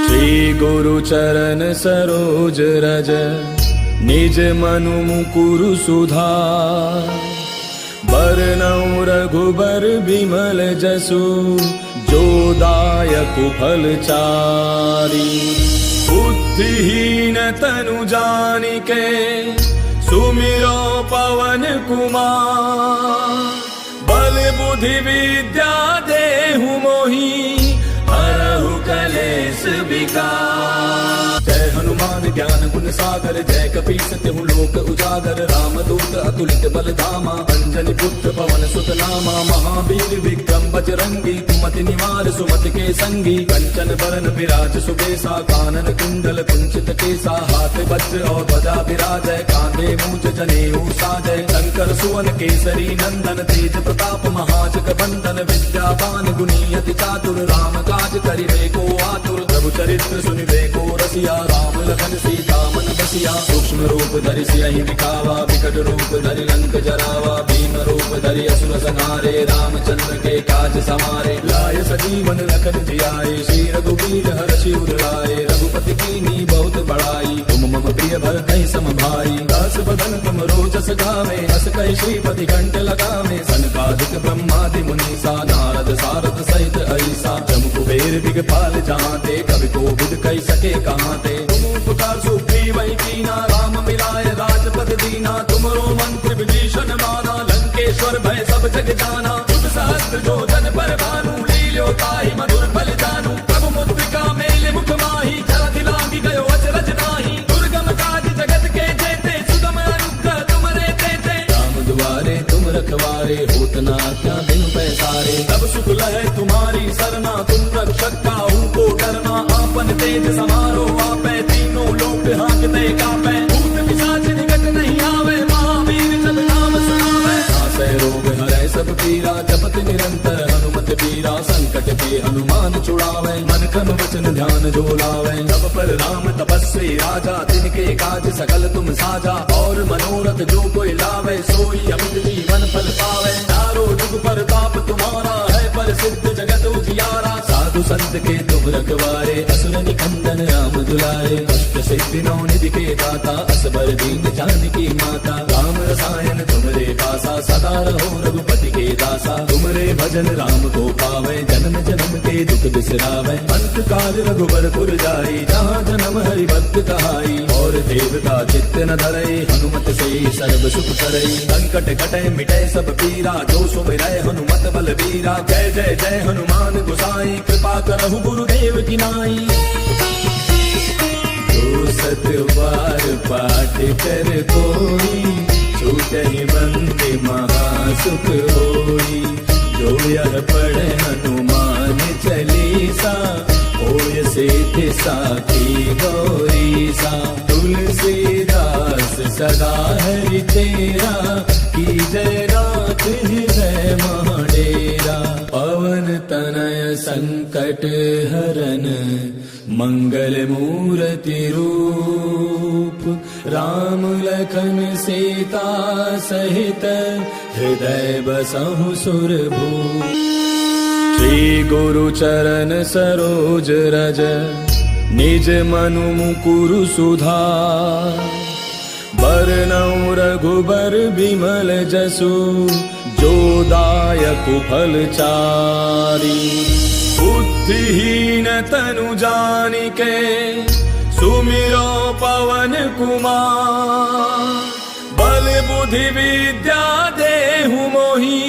श्री गुरु चरण सरोज रज निज मनु मुकुरु सुधार। बरनउँ रघुबर बिमल जसु जो दायक फल चारि। बुद्धिहीन तनु जानिके सुमिरो पवन कुमार। बल बुद्धि विद्या देहु मोहि हरहु कलेश विकार। जय हनुमान ज्ञान गुण सागर जय कपीस तिहु लोक उजागर। रामदूत अतुलित बल धामा अंजनी पुत्र पवन सुत नामा। महावीर विक्रम बजरंगी कुमति निवार सुमति के संगी। कंचन बरन विराज सुबेसा कानन कुंडल कुंचित केसा। हाथ वज्र और ध्वजा विराजय कांधे मूंज जनेऊ साजय। शंकर सुवन केसरी नंदन तेज प्रताप महाजग बंदन। विद्यावान गुणी अति चातुर राम काज करिबे को आतुर। प्रभु चरित्र सुनिबे को रसिया राम लखन सीता मन बसिया। सूक्ष्म रूप धरि सियहि दिखावा विकट रूप धरि लंक जरावा। भीम रूप धरि असुर संहारे रामचंद्र के काज समारे। लाय सजीवन लखन जियाए श्री रघुवीर हर्षि उर लाए। रघुपति कीन्ही बहुत बड़ाई तुम मम प्रिय भरतहि सम भाई। दास बदन तुम रोजस गावे हस कहि श्रीपति कंठ लगावे। सनकादिक ब्रह्मादि मुनीसा नारद सारद सहित ऐसा। जम कुबेर दिगपाल जहांते कवि कोविद कहि सके कहांते। तुम उपकार सुग्रीवहि कीना राम मिलाय राजपद दीना। तुमरो मंत्र विभीषण माना लंकेश्वर भय सब जग जाना। तुम सहस्त्र जो जन पर भानु लील्यो ताहि मधुर फल जानू। प्रभु मुद्रिका मेल मुख माहि जलधि लांघि गयो अचरज नाहि। दुर्गम काज जगत के जेते सुगम अनुग्रह तुमरे तेते। राम दुआरे तुम रखवारे होत न आज्ञा बिनु पैसारे। तब सुख लहै तुम्हारी सरना तुम रक्षक काहू को डरना। आपन तेज समारो आपै तीनों लोक हांकते कापै। भूत पिशाच निकट नहीं आवे महावीर जब नाम सुनावे। नासै रोग हरै सब पीरा जपत निरंतर हनुमत बीरा। संकट के हनुमान छुड़ावे मन क्रम वचन ध्यान जो लावे। तब पर राम तपस्वी राजा तिनके काज सकल तुम साजा। और मनोरथ जो कोई लावे सोई अमित जीवन फल पावे। चारों जुग परताप तुम्हारा है प्रसिद्ध जगत उजियारा। साधु संत के तुम रखवारे असुर निकंदन राम दुलारे। कष्ट सिद्धि नौ निधि के दाता असबर दीन जानकी माता। राम रसायन तुमरे पासा सदा रहो रघुपति के दासा। तुमरे भजन राम को पावे जन्म जन्म के दुख बिसरावे। अंत काल रघुबर पुर जाई जहाँ जन्म हरि भक्त कहाई। और देवता चित्त न धरई हनुमत से सर्व सुख करई। संकट कटै मिटै सब पीरा जो सुमिरै हनुमत बल बीरा। जय जय जय हनुमान गोसाई कृपा करहु गुरुदेव की नाई। जो सत बार पाठ कर कोई छूटहि बंदे महासुख होई। जो यह पढ़े हनुमान चालीसा होय सिद्धि साखी गौरीसा। तुलसीदास सदा हरि तेरा कीजय नाथ हृदय महाडेरा। पवन तनय संकट हरन मंगल मूर्ति रूप। राम लखन सीता सहित हृदय बसहु सुरभूप। श्री गुरु चरण सरोज रज निज मनु मुकुरु सुधार। बरनउँ रघुबर बिमल जसु जो दायक फल चारि। बुद्धिहीन तनु जानिके सुमिरो पवन कुमार। बल बुद्धि विद्या देहु मोहि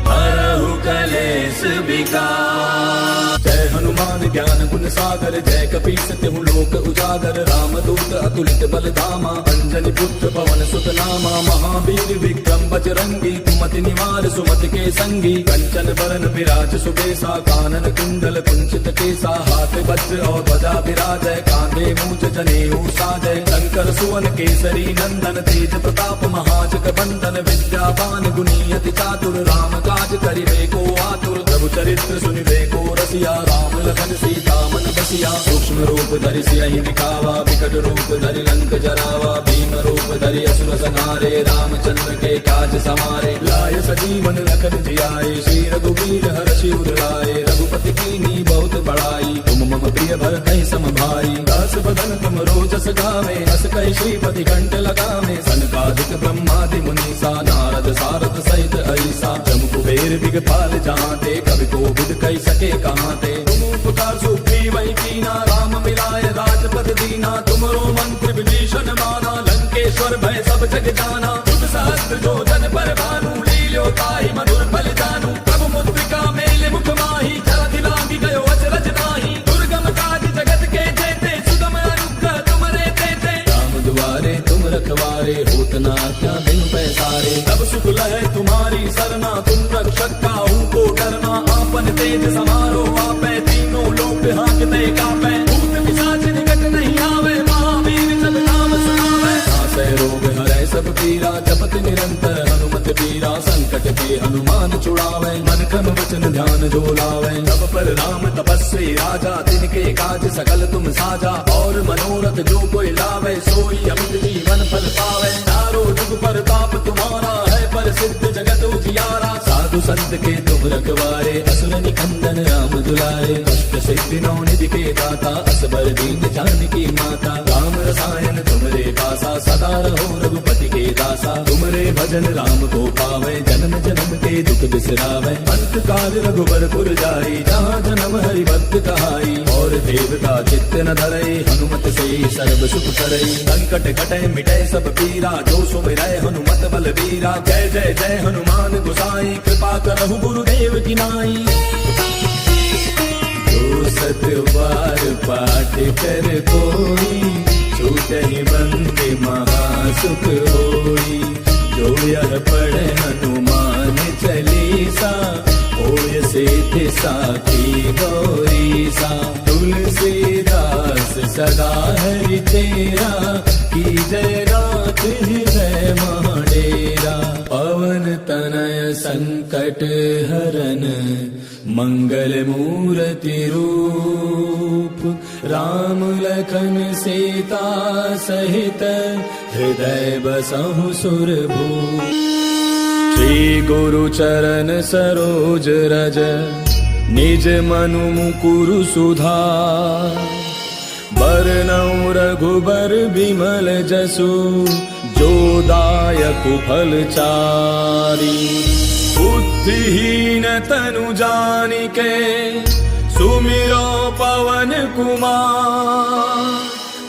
हरहु कलेश विकार। जय हनुमान ज्ञान गुण सागर जय कपीस तिहु लोक उजागर। रामदूत अतुलित बल धामा अंजनी पुत्र पवन सुत नामा। महावीर विक्रम बजरंगी कुमति निवार सुमति के संगी। कंचन बरन विराज सुबेसा कानन कुंडल कुंचित केसा। हाथ वज्र और ध्वजा विराजय कांधे मूंज जनेऊ साजय। शंकर सुवन केसरी नंदन तेज प्रताप महाजग बंदन। विद्यावान गुणी अति चातुर राम काज करिबे को आतुर। प्रभु चरित्र सुनिबे को रसिया राम लखन सीता मन बसिया। सूक्ष्म रूप धरि सियहि दिखावा विकट रूप धरि लंक जरावा। भीम रूप धरि असुर संहारे रामचंद्र के काज समारे। लाय सजीवन लखन जियाए श्री रघुवीर हर्षि उर लाए। रघुपति कीन्ही बहुत बड़ाई तुम मम प्रिय भर कई सम भाई। दास बदन तुम रोजस गावे, अस कई श्रीपति कंठ लगावे। सनकादिक ब्रह्मादि मुनीसा, नारद सारद सहित ऐसा। जम कुबेर दिगपाल जहाँते, कवि कोविद कई सके कहाँते। तुम उपकार सुग्रीव वही कीना, राम मिलाए राजपद दीना। तुमरो मंत्र विभीषण माना, लंकेश्वर भय सब जग जाना। तुम सहस्त्र जो जन पर भानु, लील्यो ताहि मधुर फल जानू। प्रभु मुद्रिका मेल मुख माही, जलधि लागी गयो अचरज नाही। दुर्गम काज जगत के जेते, सुगम अनुग्रह तुमरे तेते। राम दुआरे तुम रखवारे, होत न क्या बिन पैसारे। तब सुख लहै तुम्हारी सरना, तुम रक्षक काहू को डरना। आपन तेज समारो आपै, तीनों लोक हाँकते कापै। भूत पिशाच निकट नहीं आवे, महावीर जब नाम सुनावे। नासै रोग हरै सब पीरा, जपत निरंतर हनुमत बीरा। संकट के हनुमान छुड़ावे, मन क्रम वचन ध्यान जो लावे। तब पर राम तपस्वी राजा, तिनके काज सकल तुम साजा। और मनोरथ जो कोई लावे, सोई अमित जीवन फल पावे। चारों जुग परताप तुम्हारा है, प्रसिद्ध जगत उजियारा। साधु संत के तुम रखवारे, असुर निकंदन राम दुलारे। अष्ट सिद्धि नौ निधि के दाता, असबर दीन जानकी माता। राम रसायन तुमरे पासा, सदा रहो रघुपति के दासा। तुमरे भजन राम को पावे, जन्म जन्म के दुख बिसरावे। अंत काल रघुबर पुर जाई, जहाँ जन्म हरि भक्त कहाई। और देवता चित्त न धरई, हनुमत से सर्व सुख करई। संकट कटै मिटै सब पीरा, जो सुमिरै हनुमत बल बीरा। जय जय जय हनुमान गोसाई, कृपा करहु गुरुदेव की नाई। जो सत बार पाठ कर कोई, छूटहि बंदे महासुख होई। जो यह पढ़े हनुमान चालीसा, होय सिद्धि साखी गौरीसा। तुलसीदास सदा हरि तेरा, की जय रात हृदय महाडेरा। पवन तनय संकट हरन, मंगल मूर्ति रूप। राम लखन सीता सहित, हृदय बसहु सुरभूप। श्री गुरु चरण सरोज रज, निज मनु मुकुरु सुधार। बरनउँ रघुबर बिमल जसु, जो दायकु फल चारि। बुद्धिहीन तनु जानिके, सुमिरो पवन कुमार।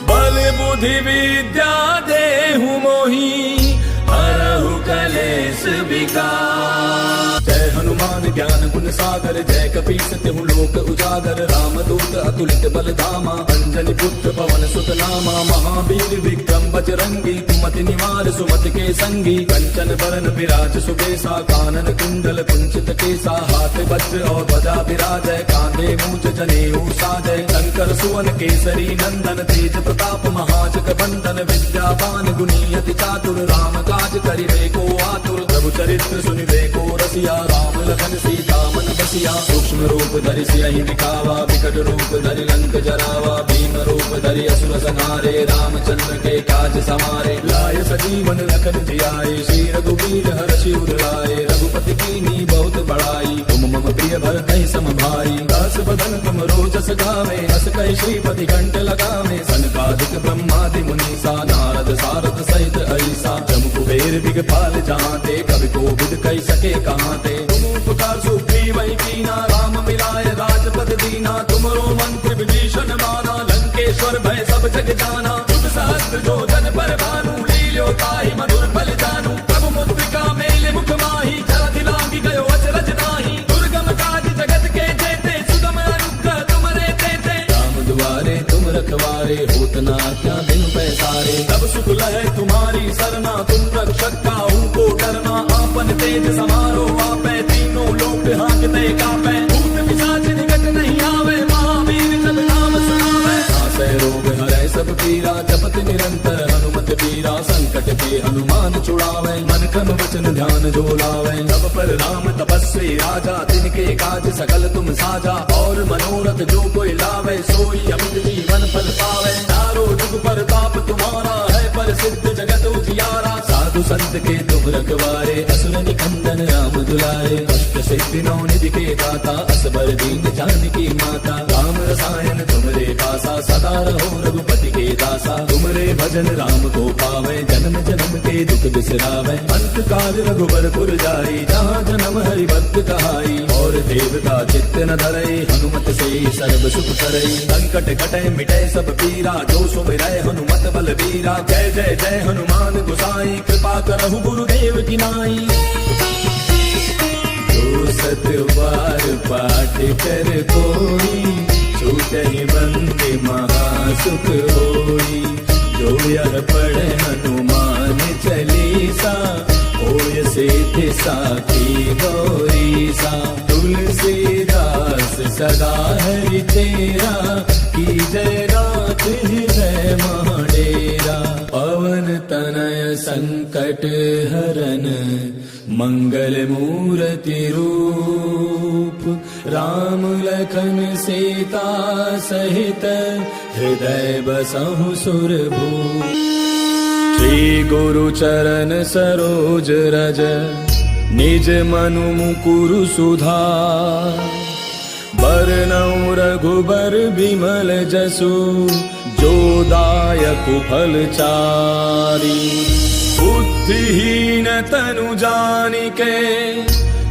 बल बुद्धि विद्या देहु मोहि, हरहु कलेश विकार। जय हनुमान ज्ञान गुण सागर, जय कपीस तिहु लोक उजागर। राम दूत अतुलित बल धामा, अंजनी पुत्र पवन सुत नामा। महावीर विक्रम बजरंगी, कुमति निवार सुमति के संगी। कंचन बरन विराज सुबेसा, कानन कुंडल कुंचित केसा। हाथ वज्र और ध्वजा विराजय, कांधे मूंज जनेऊ साजय। शंकर सुवन केसरी नंदन, तेज प्रताप महाजग बंदन। विद्यावान गुणी अति चातुर, राम काज करिबे को आतुर। प्रभु चरित्र सुनिबे को रसिया, राम लखन सीता मन बसिया। सूक्ष्म रूप धरि सियहि दिखावा, विकट रूप धरि लंक जरावा। भीम रूप धरि असुर संहारे, रामचंद्र के काज समारे। लाय सजीवन लखन जियाए, श्री रघुवीर हर्षि उर लाए। रघुपति कीन्ही बहुत बड़ाई, तुम मम प्रिय भरतहि सम भाई। दास बदन तुम रोजस गावे, अस कहि श्रीपति कंठ लगावे। सनकादिक ब्रह्मादि मुनीसा, नारद सारद सहित ऐसा। जम कुबेर दिगपाल जहाँते, कवि कोविद कई सके कहाँते। तुम उपकार सुग्रीव वही कीना, राम मिलाए राजपद दीना। तुमरो मंत्र विभीषण माना, लंकेश्वर भय सब जग जाना। तुम सहस्त्र जो जन पर भानु, लील्यो ताहि मधुर फल जानू। प्रभु मुद्रिका मेल मुख माही, जलधि लागी गयो अचरज नाही। दुर्गम काज जगत के जेते, सुगम अनुग्रह तुमरे तेते। राम दुआरे तुम रखवारे, होत न क्या बिन पैसारे। तब सुख लहै तुम्हारी सरना, तुम रक्षक काहू को डरना। आपन तेज समारो आपै, तीनों लोक हाँकते कापै। भूत पिशाच निकट नहीं आवे, महावीर जब नाम सुनावे। नासै रोग हरै सब पीरा, जपत निरंतर हनुमत बीरा। संकट के हनुमान छुड़ावे, मन क्रम वचन ध्यान जो लावे। तब पर राम तपस्वी राजा, तिनके काज सकल तुम साजा। और मनोरथ जो कोई लावे, सोई अमित जीवन फल पावे। चारों जुग परताप तुम्हारा है, प्रसिद्ध जगत उजियारा। साधु संत के तुम रखवारे, असुर निकंदन राम दुलारे। अष्ट सिद्धि नौ निधि के दाता, असबर दीन जानकी माता। राम रसायन तुमरे पासा, सदा रहो रघुपति के दासा। तुमरे भजन राम को पावे, जन्म जन्म के दुख बिसरावे। अंत काल रघुबरपुर जाई, जहाँ जन्म हरि भक्त कहाई। और देवता चित्त न धरई, हनुमत से सर्व सुख करई। संकट कटे मिटे सब पीरा, जो सुमिरै हनुमत बलबीरा। जय जय जय हनुमान गोसाई, कृपा करहु गुरुदेव की नाई। जो सत बार पाठ कर कोई, छूटहि बंदे महासुख होई। जो यह पढ़े हनुमान चालीसा, होय सिद्धि साखी गौरीसा। तुलसीदास सदा हरि तेरा, की जय रात हृदय महाडेरा। पवन तनय संकट हरन, मंगल मूर्ति रूप। राम लखन सीता सहित, हृदय बसहु सुरभूप। श्री गुरु चरण सरोज रज, निज मनु मुकुरु सुधार। बरनउँ रघुबर बिमल जसु, जो दायकु फल चारि। बुद्धिहीन तनु जानिके,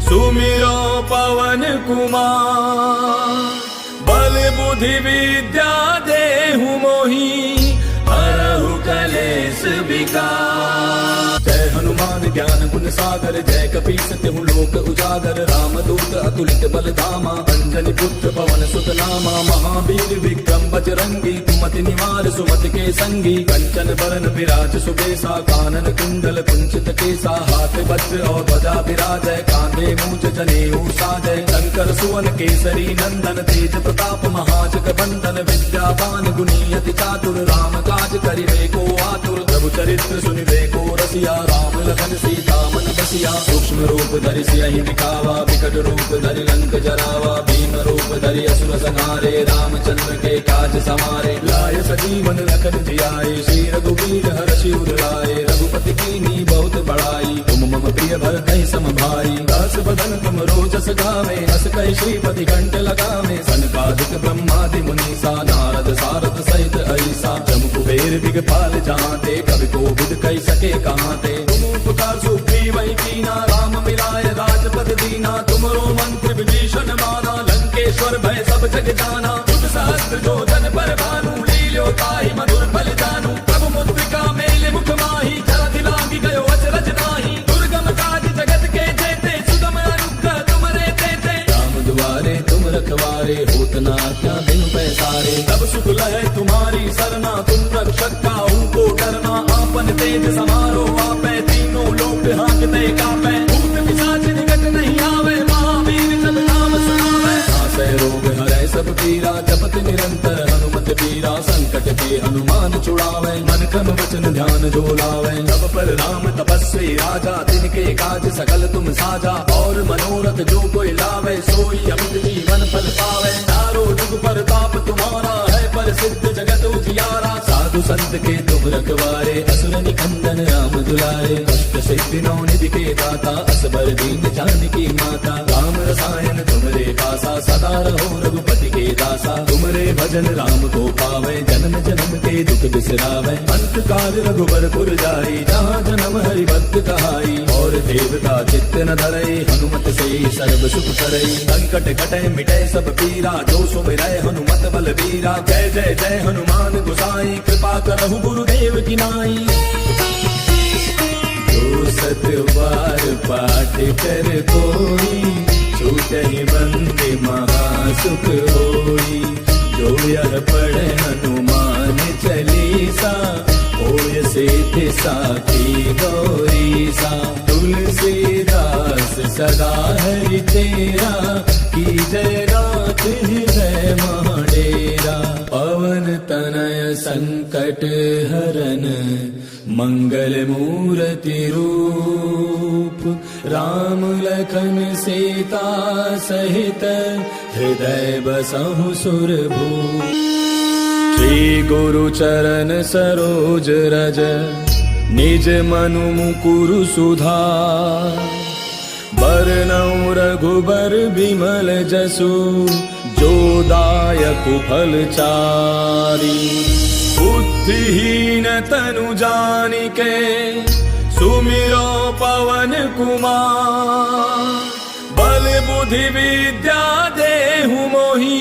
सुमिरो पवन कुमार। बल बुद्धि विद्या देहु मोहि, हरहु कलेश विकार। जय हनुमान ज्ञान गुण सागर, जय कपीस तिहु लोक उजागर। रामदूत अतुलित बल धामा, अंजनी पुत्र पवन सुत नामा। महावीर विक्रम बजरंगी, कुमति निवार सुमति के संगी। कंचन बरन विराज सुबेसा, कानन कुंडल कुंचित केसा। हाथ वज्र और ध्वजा विराजय, कांधे मूंज जनेऊ साजय। शंकर सुवन केसरी नंदन, तेज प्रताप महाजग बंदन। विद्यावान गुणी अति चातुर, राम काज करिबे को आतुर। प्रभु चरित्र सुनिबे को रसिया, राम लखन सीता मन बसिया। सूक्ष्म रूप धरि सियहि दिखावा, विकट रूप धरि लंक जरावा। भीम रूप धरि असुर संहारे, रामचंद्र के काज समारे। लाय सजीवन लखन जियाए, श्री रघुवीर हर्षि उर लाए। रघुपति कीन्ही बहुत बड़ाई, तुम मम प्रिय भरतहि सम भाई। दास बदन तुम रोजस गावे, हस कहि श्रीपति कंठ लगावे। सनकादिक ब्रह्मादि मुनीसा, नारद सारद सहित ऐसा। जम कुबेर दिगपाल जहाँते, कवि कोविद कहि सके कहाँते। तुम उपकार सुग्रीवहि कीना, राम मिलाय राजपद दीना। तुमरो मंत्र विभीषण माना, लंकेश्वर भय सब जग जाना। तुम सहस्त्र जो जन पर भानु, लील्यो ताहि मधुर फल जानू। प्रभु मुद्रिका मेलि मुख माहि, जलधि लांघि गयो अचरज नाहि। दुर्गम काज जगत के जेते, सुगम अनुग्रह तुमरे तेते। राम दुआरे तुम रखवारे, होत न आज्ञा बिनु पैसारे। तब सुख लहै तुम्हारी सरना, तुम रक्षक काहू को डरना। आपन तेज समारो आपै, तीनों लोक हांकते कापै। भूत पिशाच निकट नहीं आवे, महावीर जब नाम सुनावे। नासै रोग हरै सब पीरा, जपत निरंतर हनुमत बीरा। संकट के हनुमान छुड़ावे, मन क्रम वचन ध्यान जो लावे। तब पर राम तपस्वी राजा, तिनके काज सकल तुम साजा। और मनोरथ जो कोई लावे, सोई अमित जीवन फल पावे। चारों जुग परताप तुम्हारा है, प्रसिद्ध जगत उजियारा। साधु संत के तुम रखवारे, असुर निकंदन राम दुलारे। कष्ट सिद्धि नौ निधि के दाता, असबर दीन जानकी माता। राम रसायन तुमरे पासा, सदा रहो रघुपति के दासा। तुमरे भजन राम को पावे, जन्म जन्म के दुख बिसरावे। अंत काल रघुबरपुर जाई, जहाँ जन्म हरि भक्त कहाई। और देवता चित्त न धरई, हनुमत से सर्व सुख करई। संकट कटे मिटे सब पीरा, जो सुमिरै हनुमत बलबीरा। जय जय जय हनुमान गोसाई, कृपा करहु गुरुदेव की नाई। जो सत बार पाठ कर कोई, छूटहि बंदे महासुख होई। जो यह पढ़े हनुमान चालीसा, होय सिद्धि साखी गौरीसा। तुलसीदास सदा हरि तेरा, की जय रात हृदय महाडेरा। पवन तनय संकट हरन, मंगल मूर्ति रूप। राम लखन सीता सहित, हृदय बसहु सुरभूप। श्री गुरु चरण सरोज रज, निज मनु मुकुरु सुधार। बरनउँ रघुबर बिमल जसु, जो दायकु फल चारि। चारी बुद्धिहीन तनु जानिके सुमिरो पवन कुमार बल बुद्धि विद्या देहु मोहि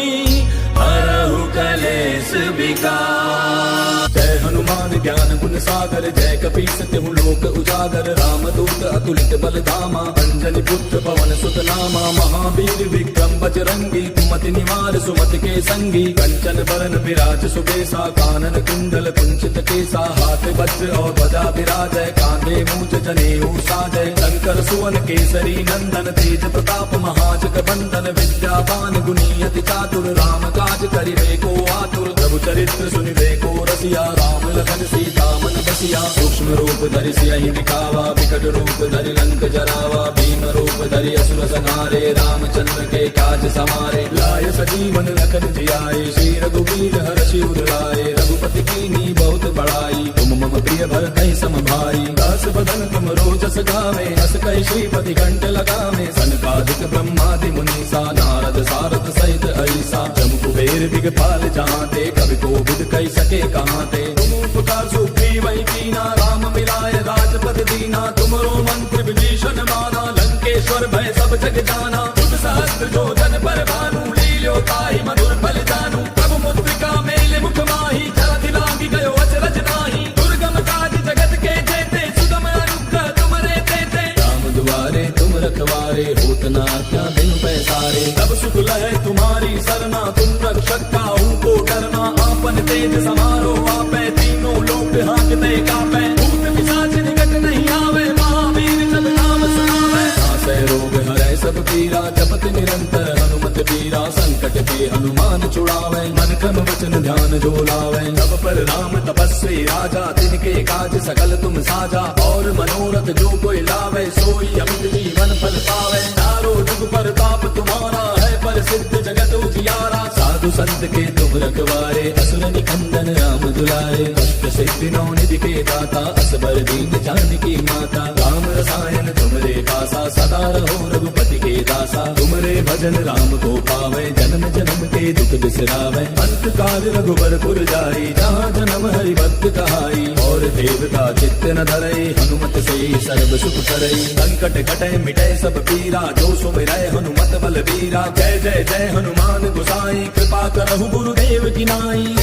हरहु कलेश विकार। जय हनुमान ज्ञान गुण सागर जय कपीस तिहु लोक उजागर रामदूत अतुलित बल धामा अंजनी पुत्र पवन सुत नामा महावीर विक्रम बजरंगी कुमति निवार सुमति के संगी कंचन बरन विराज सुबेसा कानन कुंडल कुंचित केसा हाथ वज्र और ध्वजा विराजय कांधे मूंज जनेऊ साजय शंकर सुवन केसरी नंदन तेज प्रताप महाजग बंदन विद्यावान गुणी अति चातुर राम काज करिबे को आतुर प्रभु चरित्र सुनिबे को रसिया राम लखन सीता मन बसिया सूक्ष्म रूप धरि सियहि दिखावा विकट रूप धरि लंक जरावा भीम रूप धरि असुर संहारे रामचंद्र के काज समारे लाय सजीवन लखन जियाए श्री रघुवीर हर्षि उर लाए रघुपति कीन्ही बहुत बड़ाई तुम मम प्रिय भरतहि सम भाई दास बदन तुम रोजस गावे अस कहि श्रीपति कंठ लगावे सनकादिक ब्रह्मादि मुनीसा नारद सारद सहित ऐसा जम कुबेर दिगपाल जहांते कवि कोविद कहि सके कहांते तुम उपकार सुग्रीव वै कीना राम मिलाय राजपद दीना तुमरो मंत्र विभीषण माना लंकेश्वर भय सब जग जाना तुम सहस्त्र जो जन पर भानु लील्यो ताहि मधुर फल जानू प्रभु मुद्रिका मेल मुख माहि जलधि लागी गयो अचरज नाही दुर्गम काज जगत के जेते सुगम अनुग्रह तुमरे तेते राम दुआरे तुम रखवारे होत न क्या बिन पैसारे तब सुख लहै तुम्हारी सरना तुम रक्षक काहू को डरना आपन तेज समारो आपै तीनों लोक हांकते कापै भूत पिशाच निकट नहीं आवे महावीर जब नाम सुनावे नासै रोग हरै सब पीरा जपत निरंतर हनुमत बीरा संकट के हनुमान छुड़ावे मन क्रम वचन ध्यान जो लावे तब पर राम तपस्वी राजा तिनके काज सकल तुम साजा और मनोरथ जो कोई लावे सोई अमित जीवन फल पावे चारों जुग परताप तुम्हारा है प्रसिद्ध जगत उजियारा साधु संत के तुम रखवारे असुर निकंदन राम दुलारे अष्ट सिद्धि नौ निधि के दाता असबर दीन जानकी माता राम रसायन तुमरे पासा सदा रहो रघुपति के दासा तुमरे भजन राम को पावे जन्म जन्म के दुख बिसरावे अंत काल रघुबर पुर जाई जहाँ जन्म हरि भक्त कहाई और देवता चित्त न धरई हनुमत से सर्व सुख करई संकट कटै मिटै सब पीरा जो सुमिरै हनुमत बल बीरा जय जय जय हनुमान गोसाई कृपा करहु गुरुदेव की नाई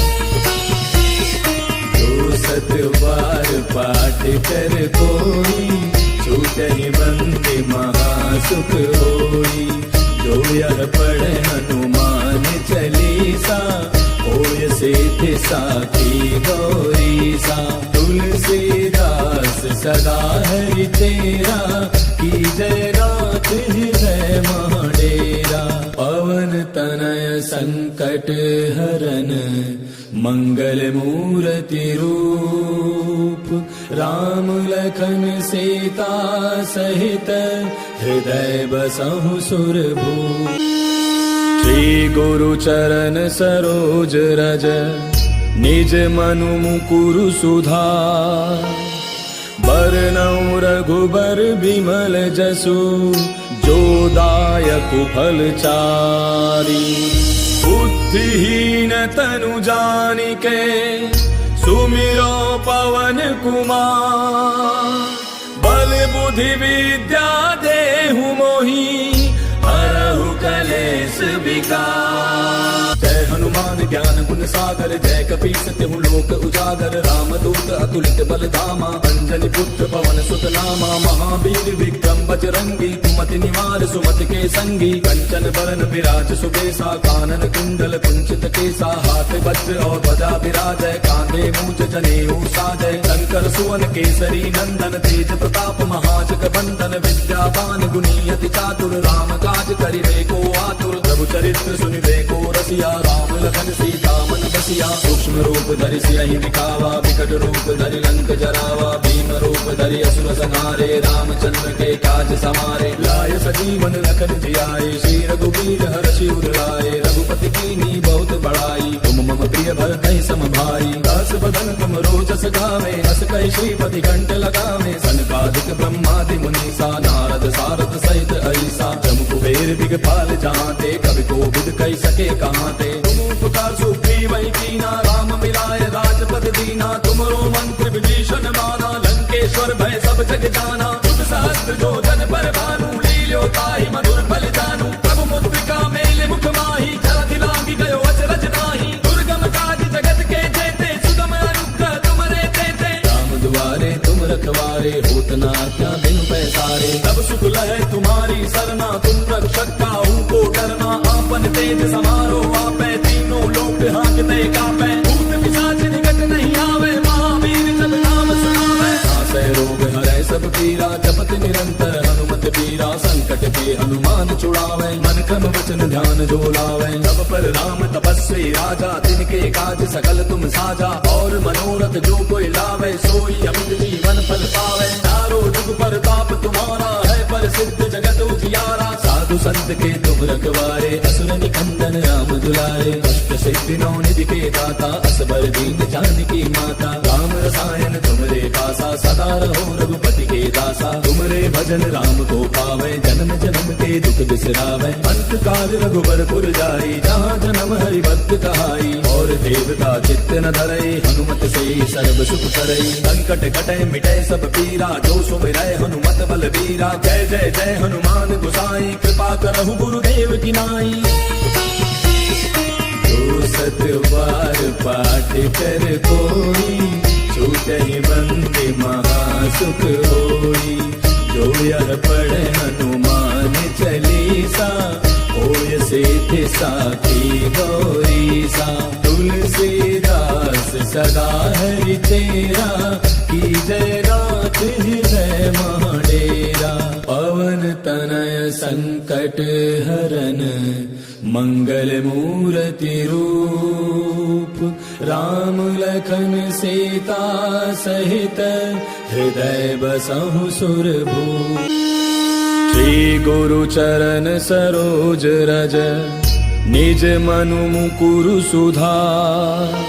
जो सत बार पाठ कर कोई छूटहि बंदे महासुख होई जो यह पढ़े हनुमान चालीसा होय सिद्धि साखी गौरीसा तुलसीदास सदा हरि तेरा की जय नाथ हृदय महाडेरा पवन तनय संकट हरन मंगल मूर्ति रूप राम लखन सीता सहित हृदय बसहु सुरभूप श्री गुरु चरण सरोज रज निज मनु मुकुरु सुधार बरनउँ रघुबर बिमल जसु जो दायकु फल चारि बुद्धिहीन तनु जानिके सुमिरो पवन कुमार बल बुद्धि विद्या देहु मोहि हरहु कलेश विकार। जय हनुमान ज्ञान गुण सागर जय कपीस तिहु लोक उजागर रामदूत अतुलित बल धामा अंजनी पुत्र पवन सुत नामा महावीर विक्रम बजरंगी कुमति निवार सुमति के संगी कंचन बरन विराज सुबेसा कानन कुंडल कुंचित केसा हाथ वज्र और ध्वजा विराजय कांधे मूंज जनेऊ साजय शंकर सुवन केसरी नंदन तेज प्रताप महाजग बंदन विद्यावान गुणी अति चातुर राम काज करिबे को आतुर प्रभु चरित्र सुनिबे को रसिया राम लखन सीता मन बसिया सूक्ष्म रूप धरि सियहि दिखावा विकट रूप धरि लंक जरावा भीम रूप धरि असुर संहारे रामचंद्र के काज समारे लाय सजीवन लखन जियाए श्री रघुवीर हर्षि उर लाए रघुपति कीन्ही बहुत बड़ाई तुम मम प्रिय भरतहि सम भाई दास बदन तुम रोजस गावे अस कहि श्रीपति कंठ लगावे सनकादिक ब्रह्मादि मुनीसा नारद सारद सहित ऐसा जम कुबेर दिगपाल जहांते कवि कोविद कहि सके कहांते तुम उपकार सुग्रीव वै कीना राम तुम्हारी सरना, तुम रक्षक काहू को डरना। आपन तेज समारो आपे, तीनों लोक हांकते कापे। भूत पिशाच निकट नहीं आवे, महावीर जब नाम सुनावे। नासै रोग हरै सब पीरा, जपत निरंतर हनुमत बीरा। संकट के हनुमान छुड़ावे, मन क्रम वचन ध्यान जो लावे। तब पर राम तपस्वी राजा, तिनके काज सकल तुम साजा। और मनोरथ जो कोई लावे, सोई अमित जीवन फल पावे। चारों जुग परताप तुम्हारा है, प्रसिद्ध जगत उजियारा। साधु संत के तुम रखवारे, असुर निकंदन राम दुलारे। अष्ट सिद्धि नौ निधि के दाता, असबर दीन जानकी माता। राम रसायन तुमरे पासा, सदा रहो रघुपति के दासा। तुमरे भजन राम को पावे, जन्म जन्म के दुख बिसरावे। अंत काल रघुबर पुर जाई, जहाँ जन्म हरि भक्त कहाई। और देवता चित्त न धरई, हनुमत से सर्व सुख करई। संकट कटे मिटे सब पीरा, जो सुमिरै हनुमत बल बीरा। जय जय जय हनुमान गोसाई, कृपा करहु गुरुदेव की नाई। जो सत बार पाठ कर कोई, छूटहि बंदे महासुख होई। जो यह पढ़े हनुमान चालीसा, होय सिद्धि साखी गौरीसा। तुलसीदास सदा हरि तेरा, की जय रात हृदय महाडेरा। पवन तनय संकट हरन, मंगल मूर्ति रूप। राम लखन सीता सहित, हृदय बसहु सुरभूप। श्री गुरु चरण सरोज रज, निज मनु मुकुरु सुधार।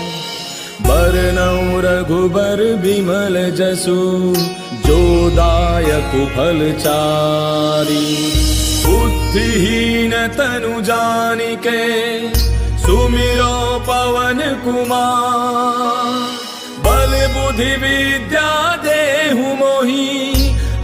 बरनउँ रघुबर बिमल जसु, जो दायकु फल चारि। बुद्धिहीन तनु जानिके, सुमिरो पवन कुमार। बल बुद्धि विद्या देहु मोहि,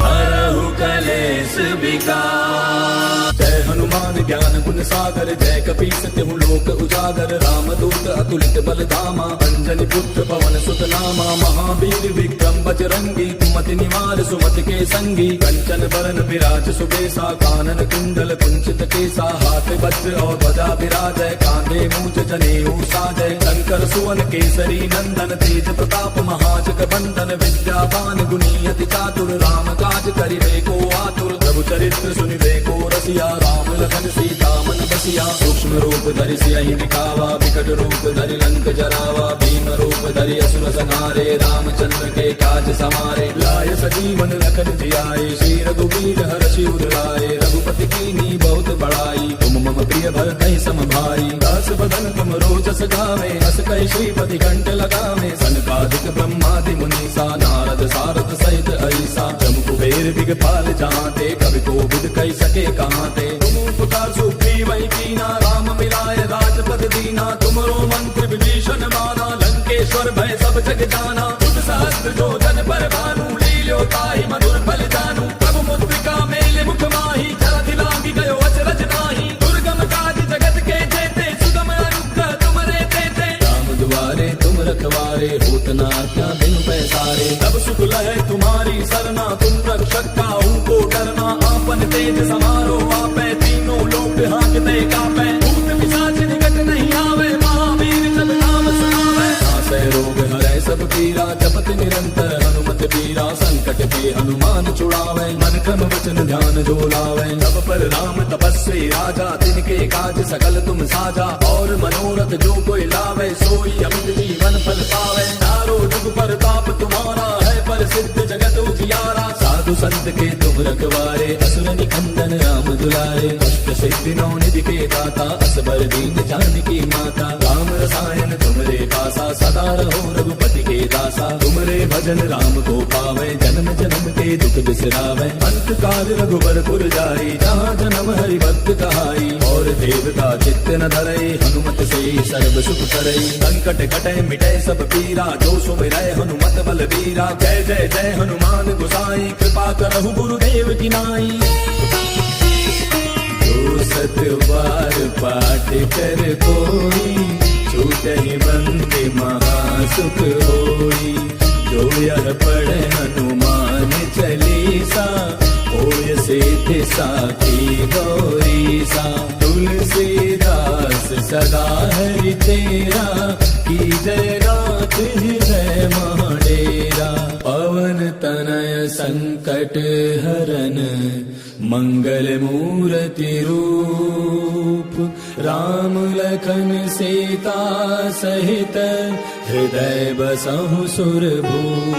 हरहु कलेश विकार। जय हनुमान ज्ञान गुण सागर, जय कपीस तिहु लोक उजागर। राम दूत अतुलित बल धामा, अंजनी पुत्र पवन सुत नामा। महावीर विक्रम बजरंगी, कुमति निवार सुमति के संगी। कंचन बरन विराज सुबेसा, कानन कुंडल कुंचित केसा। हाथ वज्र और ध्वजा विराजय, कांधे मूंज जनेऊ साजय। शंकर सुवन केसरी नंदन, तेज प्रताप महाजग बंदन। विद्यावान गुणी अति चातुर, राम काज करिबे को आतुर। प्रभु चरित्र सुनिबे को रसिया, राम लखन सीता मन बसिया। सूक्ष्म रूप धरि सियहि दिखावा, विकट रूप धरि लंक जरावा। भीम रूप धरि असुर संहारे, रामचंद्र के काज समारे। लाय सजीवन लखन जियाए, श्री रघुवीर हर्षि उर लाए। रघुपति कीन्ही बहुत बड़ाई, तुम मम प्रिय भरतहि सम भाई। दास बदन तुम रोजस गावे, अस कहि श्रीपति कंठ लगावे। सनकादिक ब्रह्मादि मुनीसा, नारद सारद सहित ऐसा। जम कुबेर दिगपाल जहाँते, कवि कोविद कहि सके कहाँते। तुम उपकार सुग्रीवहि कीना, राम मिलाय राजपद दीना। तुमरो मंत्र विभीषण माना, लंकेश्वर भय सब जग जाना। तुम सहस्त्र जो जन पर भानु, लील्यो ताहि मधुर फल जानू। प्रभु मुद्रिका मेल मुख माहि, जलधि लांघि गयो अचरज नाहि। दुर्गम काज जगत के जेते, सुगम अनुग्रह तुमरे तेते। राम दुआरे तुम रखवारे, होत न आज्ञा बिनु पैसारे। तब सुख लहै तुम्हारी सरना, तुम रक्षक काहू को डरना। आपन तेज समारो आपे, तीनों लोक हांकते कापे। भूत पिशाच निकट नहीं आवे, महावीर जब नाम सुनावे। नासै रोग हरै सब पीरा, जपत निरंतर हनुमत बीरा। संकट के हनुमान छुड़ावे, मन क्रम वचन ध्यान जो लावे। तब पर राम तपस्वी राजा, तिनके काज सकल तुम साजा। और मनोरथ जो कोई लावे, सोई अमित जीवन फल पावे। चारों जुग परताप तुम्हारा है, प्रसिद्ध जगत उजियारा। साधु संत के तुम रखवारे, असुर निकंदन राम दुलारे। अष्ट सिद्धि नौ निधि के दाता, असबर दीन जानकी माता। राम रसायन तुमरे पासा, सदा रहो रघुपति के दासा। तुमरे भजन राम को पावे, जन्म जन्म के दुख बिसरावे। अंत काल रघुबर पुर जाई, जहाँ जन्म हरि भक्त कहाई। और देवता चित्त न धरई, हनुमत से सर्व सुख करई। संकट कटे मिटे सब पीरा, जो सुमिरै हनुमत बल बीरा। जय जय जय हनुमान गोसाई, कृपा करहु गुरुदेव की नाई। जो सत बार पाठ कर कोई, छूटहि बंदे महासुख होई। जो यह पढ़े हनुमान चालीसा, होय सेठ साखी गौरी सा। तुलसीदास सदा हरि तेरा, की जय गात हृदय महाडेरा। पवन तनय संकट हरन, मंगल मूर्ति रूप। राम लखन सीता सहित, हृदय बसहु सुरभूप।